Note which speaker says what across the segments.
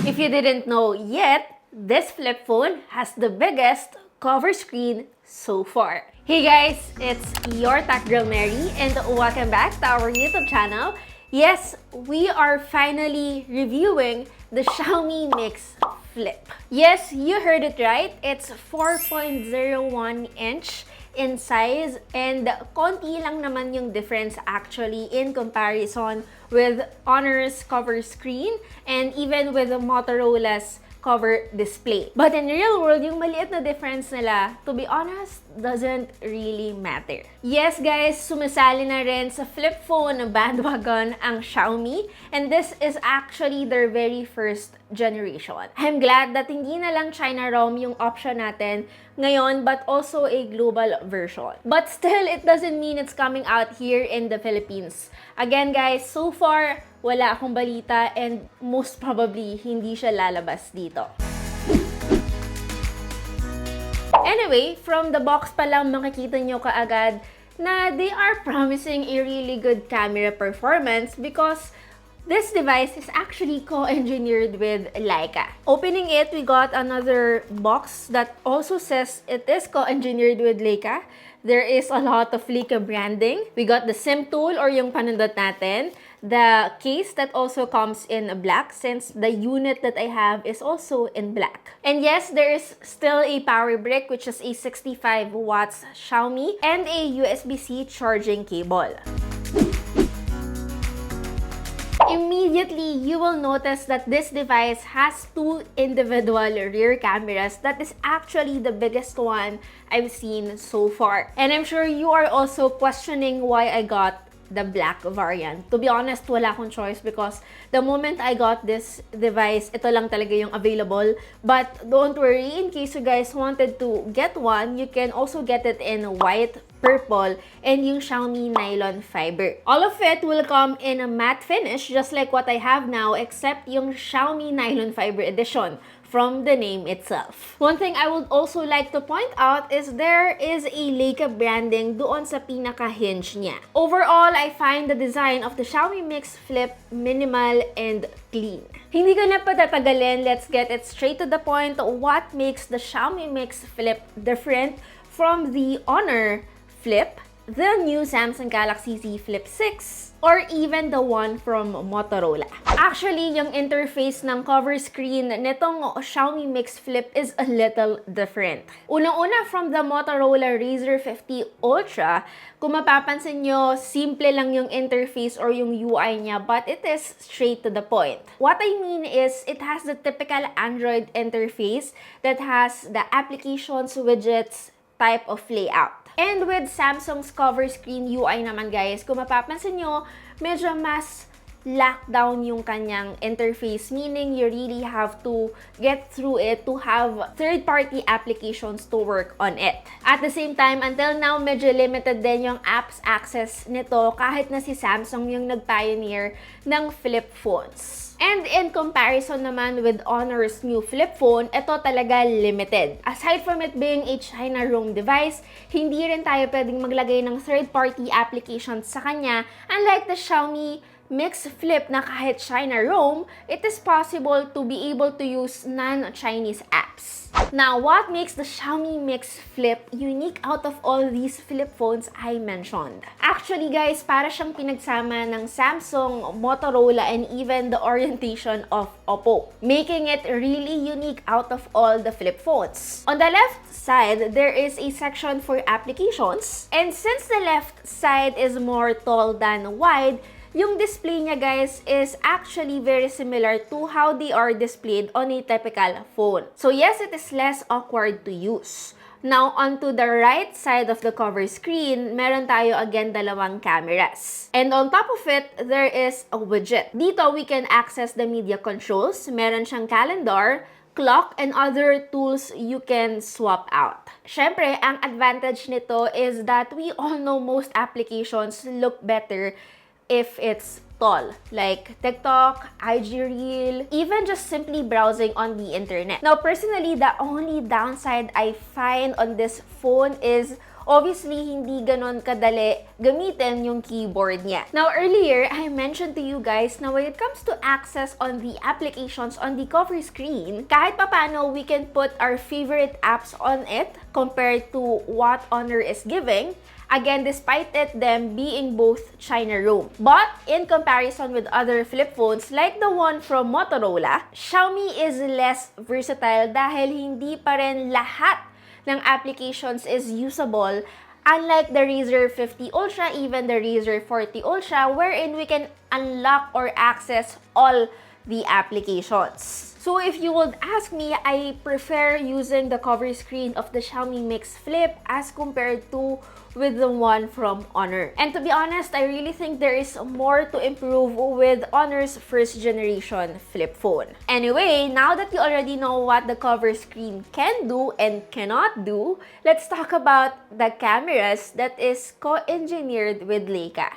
Speaker 1: If you didn't know yet, this flip phone has the biggest cover screen so far. Hey guys, it's your Tech Girl Mary and welcome back to our YouTube channel. Yes, we are finally reviewing the Xiaomi Mix Flip. Yes, you heard it right. It's 4.01 inch in size and konti lang naman yung difference actually in comparison with Honor's cover screen and even with the Motorola's cover display. But in real world, yung maliit na difference nila, to be honest, doesn't really matter. Yes guys, sumasali na rin sa flip phone bandwagon ang Xiaomi, and this is actually their very first generation. I'm glad that hindi na lang China ROM yung option natin ngayon, but also a global version. But still, it doesn't mean it's coming out here in the Philippines. Again guys, so far, wala akong balita and most probably hindi siya lalabas dito. Anyway, from the box pa lang makikita nyo kaagad na they are promising a really good camera performance because this device is actually co-engineered with Leica. Opening it, we got another box that also says it is co-engineered with Leica. There is a lot of Leica branding. We got the SIM tool or yung panundot natin. The case that also comes in black since the unit that I have is also in black. And yes, there is still a power brick which is a 65 watts Xiaomi and a USB-C charging cable. Immediately, you will notice that this device has two individual rear cameras. That is actually the biggest one I've seen so far. And I'm sure you are also questioning why I got the black variant. To be honest, wala akong choice because the moment I got this device, ito lang talaga yung available. But don't worry, in case you guys wanted to get one, you can also get it in white, purple, and yung Xiaomi nylon fiber. All of it will come in a matte finish just like what I have now except yung Xiaomi nylon fiber edition from the name itself. One thing I would also like to point out is there is a Leica branding doon sa pinaka-hinge niya. Overall, I find the design of the Xiaomi Mix Flip minimal and clean. Hindi ko na patatagalin, let's get it straight to the point. What makes the Xiaomi Mix Flip different from the Honor Flip, the new Samsung Galaxy Z Flip 6, or even the one from Motorola? Actually, yung interface ng cover screen nitong Xiaomi Mix Flip is a little different. Unang-una, from the Motorola Razr 50 Ultra, kung mapapansin nyo, simple lang yung interface or yung UI niya, but it is straight to the point. What I mean is, it has the typical Android interface that has the applications, widgets, type of layout. And with Samsung's cover screen UI naman guys, kung mapapansin nyo, medyo mas lockdown yung kanyang interface, meaning you really have to get through it to have third-party applications to work on it. At the same time, until now, medyo limited din yung apps access nito kahit na si Samsung yung nag-pioneer ng flip phones. And in comparison naman with Honor's new flip phone, ito talaga limited. Aside from it being a China ROM device, hindi rin tayo pwedeng maglagay ng third-party applications sa kanya, unlike the Xiaomi Mix Flip na kahit China ROM, it is possible to be able to use non-Chinese apps. Now, what makes the Xiaomi Mix Flip unique out of all these flip phones I mentioned? Actually guys, para siyang pinagsama ng Samsung, Motorola, and even the orientation of Oppo, making it really unique out of all the flip phones. On the left side, there is a section for applications, and since the left side is more tall than wide, yung display niya guys is actually very similar to how they are displayed on a typical phone. So yes, it is less awkward to use. Now, onto the right side of the cover screen, meron tayo again dalawang cameras. And on top of it, there is a widget. Dito, we can access the media controls. Meron siyang calendar, clock, and other tools you can swap out. Syempre, ang advantage nito is that we all know most applications look better if it's tall, like TikTok, IG Reel, even just simply browsing on the internet. Now, personally, the only downside I find on this phone is obviously, hindi ganon kadali gamitin yung keyboard niya. Now, earlier, I mentioned to you guys na when it comes to access on the applications on the cover screen, kahit papano, we can put our favorite apps on it compared to what Honor is giving. Again, despite it them being both China ROM. But in comparison with other flip phones like the one from Motorola, Xiaomi is less versatile dahil hindi pa rin lahat ng applications is usable, unlike the Razr 50 Ultra, even the Razr 40 Ultra, wherein we can unlock or access all the applications. So if you would ask me, I prefer using the cover screen of the Xiaomi Mix Flip as compared to with the one from Honor. And to be honest, I really think there is more to improve with Honor's first generation flip phone. Anyway, now that you already know what the cover screen can do and cannot do, let's talk about the cameras that is co-engineered with Leica.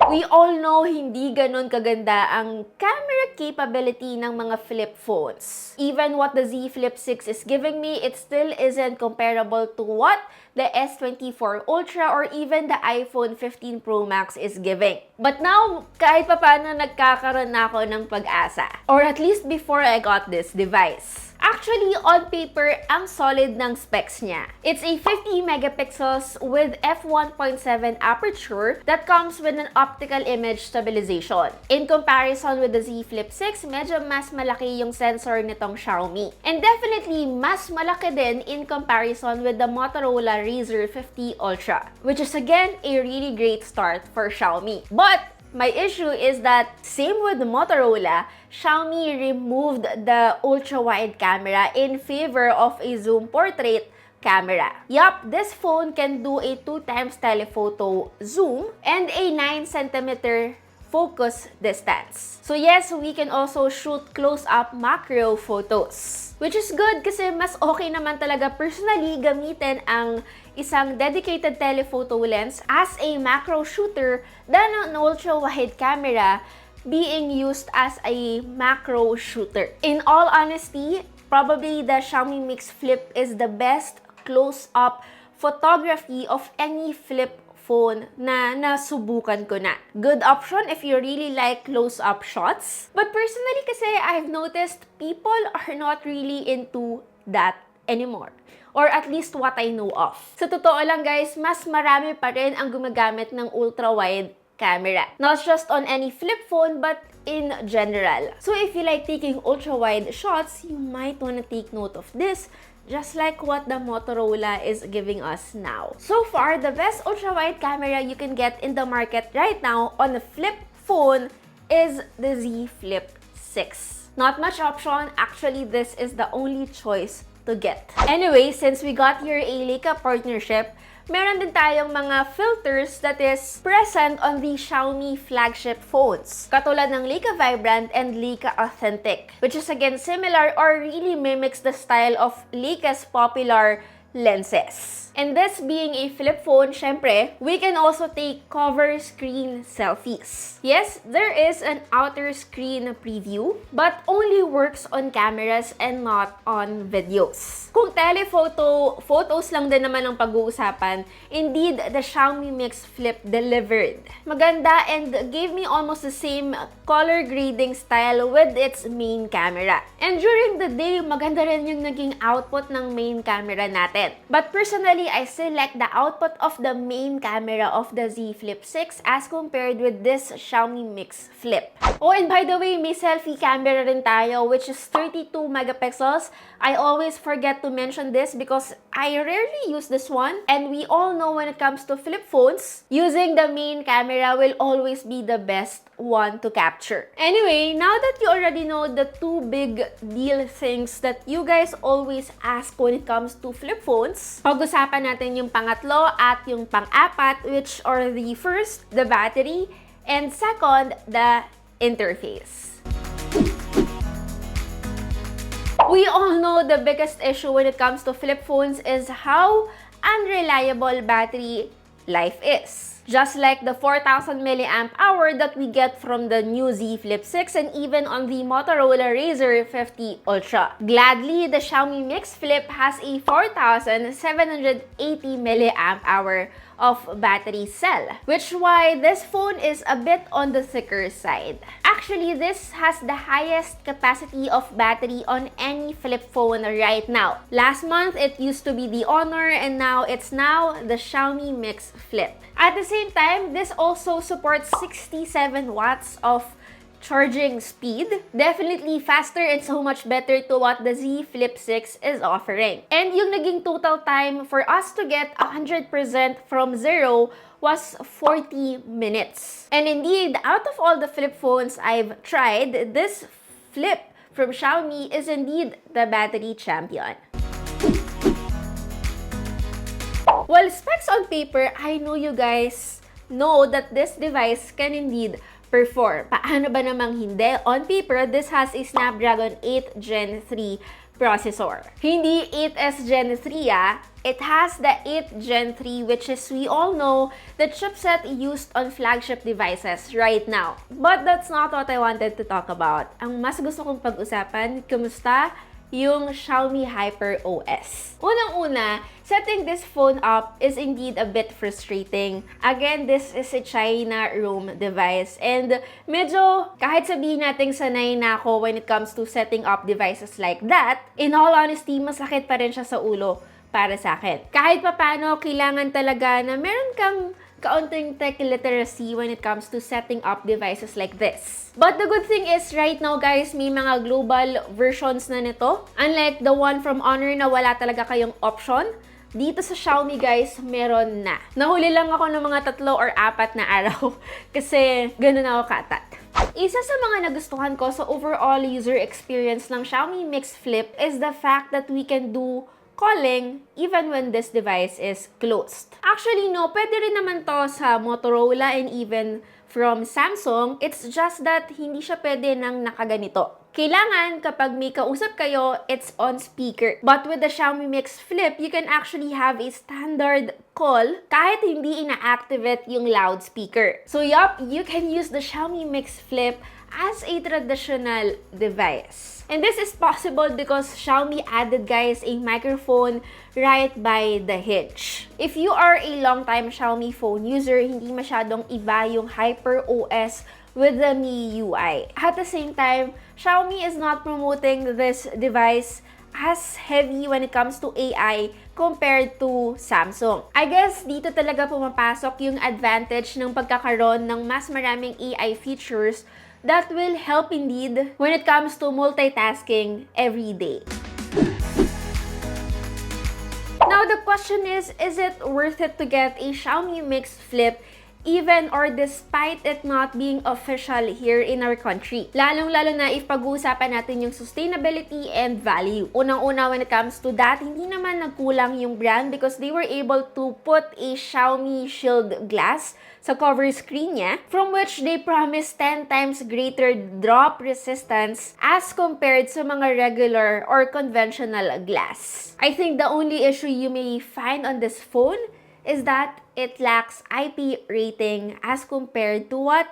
Speaker 1: We all know hindi ganun kaganda ang camera capability ng mga flip phones. Even what the Z Flip 6 is giving me, it still isn't comparable to what the S24 Ultra or even the iPhone 15 Pro Max is giving. But now, kahit papano nagkakaroon na ako ng pag-asa. Or at least before I got this device. Actually, on paper, ang solid ng specs niya. It's a 50 megapixels with f1.7 aperture that comes with an optical image stabilization. In comparison with the Z Flip 6, medyo mas malaki yung sensor nitong Xiaomi. And definitely, mas malaki din in comparison with the Motorola Razr 50 Ultra, which is again a really great start for Xiaomi. But my issue is that, same with the Motorola, Xiaomi removed the ultra-wide camera in favor of a zoom portrait camera. Yup, this phone can do a 2x telephoto zoom and a 9cm focus distance. So yes, we can also shoot close-up macro photos. Which is good kasi mas okay naman talaga personally gamitin ang isang dedicated telephoto lens as a macro shooter than an ultra-wide camera being used as a macro shooter. In all honesty, probably the Xiaomi Mix Flip is the best close-up photography of any flip phone na nasubukan ko na. Good option if you really like close-up shots. But personally kasi, I've noticed people are not really into that anymore. Or at least what I know of. Sa totoo lang guys, mas marami pa rin ang gumagamit ng ultra-wide camera. Not just on any flip phone, but in general. So if you like taking ultra-wide shots, you might wanna take note of this, just like what the Motorola is giving us now. So far, the best ultra-wide camera you can get in the market right now on a flip phone is the Z Flip 6. Not much option. Actually, this is the only choice to get. Anyway, since we got here a Leica partnership, meron din tayong mga filters that is present on the Xiaomi flagship phones. Katulad ng Leica Vibrant and Leica Authentic, which is again similar or really mimics the style of Leica's popular lenses. And this being a flip phone, syempre, we can also take cover screen selfies. Yes, there is an outer screen preview, but only works on cameras and not on videos. Kung telephoto, photos lang din naman ang pag-uusapan, indeed, the Xiaomi Mix Flip delivered. Maganda and gave me almost the same color grading style with its main camera. And during the day, maganda rin yung naging output ng main camera natin. But personally, I still like the output of the main camera of the Z Flip 6 as compared with this Xiaomi Mix Flip. Oh, and by the way, may selfie camera rin tayo, which is 32 megapixels. I always forget to mention this because I rarely use this one. And we all know when it comes to flip phones, using the main camera will always be the best one to capture. Anyway, now that you already know the two big deal things that you guys always ask when it comes to flip phones, pag-usapan natin yung pangatlo at yung pang-apat, which are the first, the battery, and second, the interface. We all know the biggest issue when it comes to flip phones is how unreliable battery life is. just like the 4,000 milliamp hour that we get from the new Z Flip 6 and even on the Motorola Razr 50 Ultra. Gladly, the Xiaomi Mix Flip has a 4,780 milliamp hour of battery cell, which why this phone is a bit on the thicker side. Actually, this has the highest capacity of battery on any flip phone right now. Last month, it used to be the Honor and now it's the Xiaomi Mix Flip. At the same time, this also supports 67 watts of charging speed. Definitely faster and so much better to what the Z Flip 6 is offering. And yung naging total time for us to get 100% from zero was 40 minutes. And indeed, out of all the flip phones I've tried, this Flip from Xiaomi is indeed the battery champion. Well, specs on paper, I know you guys know that this device can indeed perform. Paano ba namang hindi? On paper, this has a Snapdragon 8 Gen 3 processor. Hindi 8S Gen 3 It has the 8 Gen 3 which is, we all know, the chipset used on flagship devices right now. But that's not what I wanted to talk about. Ang mas gusto kong pag-usapan, kumusta yung Xiaomi Hyper OS. Unang-una, setting this phone up is indeed a bit frustrating. Again, this is a China ROM device and medyo kahit sabihin natin sanay na ako when it comes to setting up devices like that, in all honesty, masakit pa rin siya sa ulo para sa akin. Kahit papano, kailangan talaga na meron kang kaunting tech literacy when it comes to setting up devices like this. But the good thing is, right now guys, may mga global versions na nito. Unlike the one from Honor na wala talaga kayong option, dito sa Xiaomi guys, meron na. Nahuli lang ako ng mga 3 or 4 na araw kasi ganun ako katat. Isa sa mga nagustuhan ko sa overall user experience ng Xiaomi Mix Flip is the fact that we can do calling even when this device is closed. Actually, no, pwede rin naman to sa Motorola and even from Samsung. It's just that hindi siya pwede nang nakaganito. Kailangan kapag may kausap kayo, it's on speaker. But with the Xiaomi Mix Flip, you can actually have a standard call kahit hindi ina-activate yung loudspeaker. So yup, you can use the Xiaomi Mix Flip as a traditional device. And this is possible because Xiaomi added, guys, a microphone right by the hinge. If you are a long-time Xiaomi phone user, hindi masyadong iba yung Hyper OS with the Mi UI. At the same time, Xiaomi is not promoting this device as heavy when it comes to AI compared to Samsung. I guess dito talaga pumapasok yung advantage ng pagkakaroon ng mas maraming AI features that will help indeed when it comes to multitasking every day. Now the question is it worth it to get a Xiaomi Mix Flip even or despite it not being official here in our country? Lalong-lalo na if pag-uusapan natin yung sustainability and value. Unang-una when it comes to that, hindi naman nagkulang yung brand because they were able to put a Xiaomi Shield glass sa cover screen niya, from which they promise 10 times greater drop resistance as compared sa mga regular or conventional glass. I think the only issue you may find on this phone is that it lacks IP rating as compared to what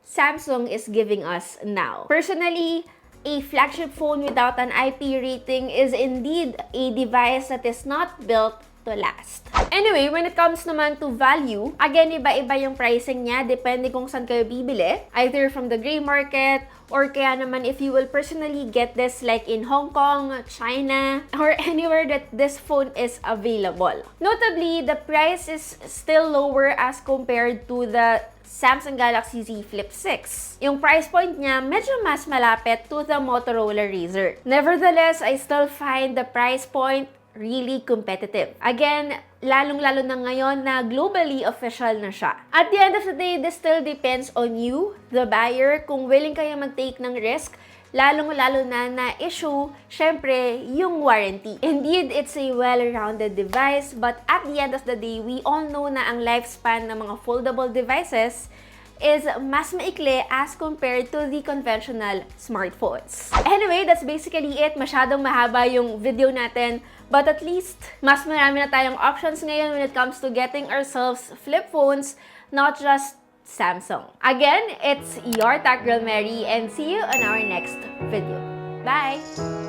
Speaker 1: Samsung is giving us now. Personally, a flagship phone without an IP rating is indeed a device that is not built to last. Anyway, when it comes naman to value, again, iba-iba yung pricing niya depende kung saan kayo bibili. Either from the gray market or kaya naman if you will personally get this like in Hong Kong, China, or anywhere that this phone is available. Notably, the price is still lower as compared to the Samsung Galaxy Z Flip 6. Yung price point niya medyo mas malapit to the Motorola Razr. Nevertheless, I still find the price point really competitive. Again, lalong-lalo na ngayon na globally official na siya. At the end of the day, this still depends on you, the buyer, kung willing kayo mag-take ng risk, lalong-lalo na issue, syempre, yung warranty. Indeed, it's a well-rounded device, but at the end of the day, we all know na ang lifespan ng mga foldable devices is mas maikli as compared to the conventional smartphones. Anyway, that's basically it. Masyadong mahaba yung video natin, but at least mas marami na tayong options ngayon when it comes to getting ourselves flip phones not just Samsung. Again, it's your Tech Girl Mary, and see you on our next video. Bye!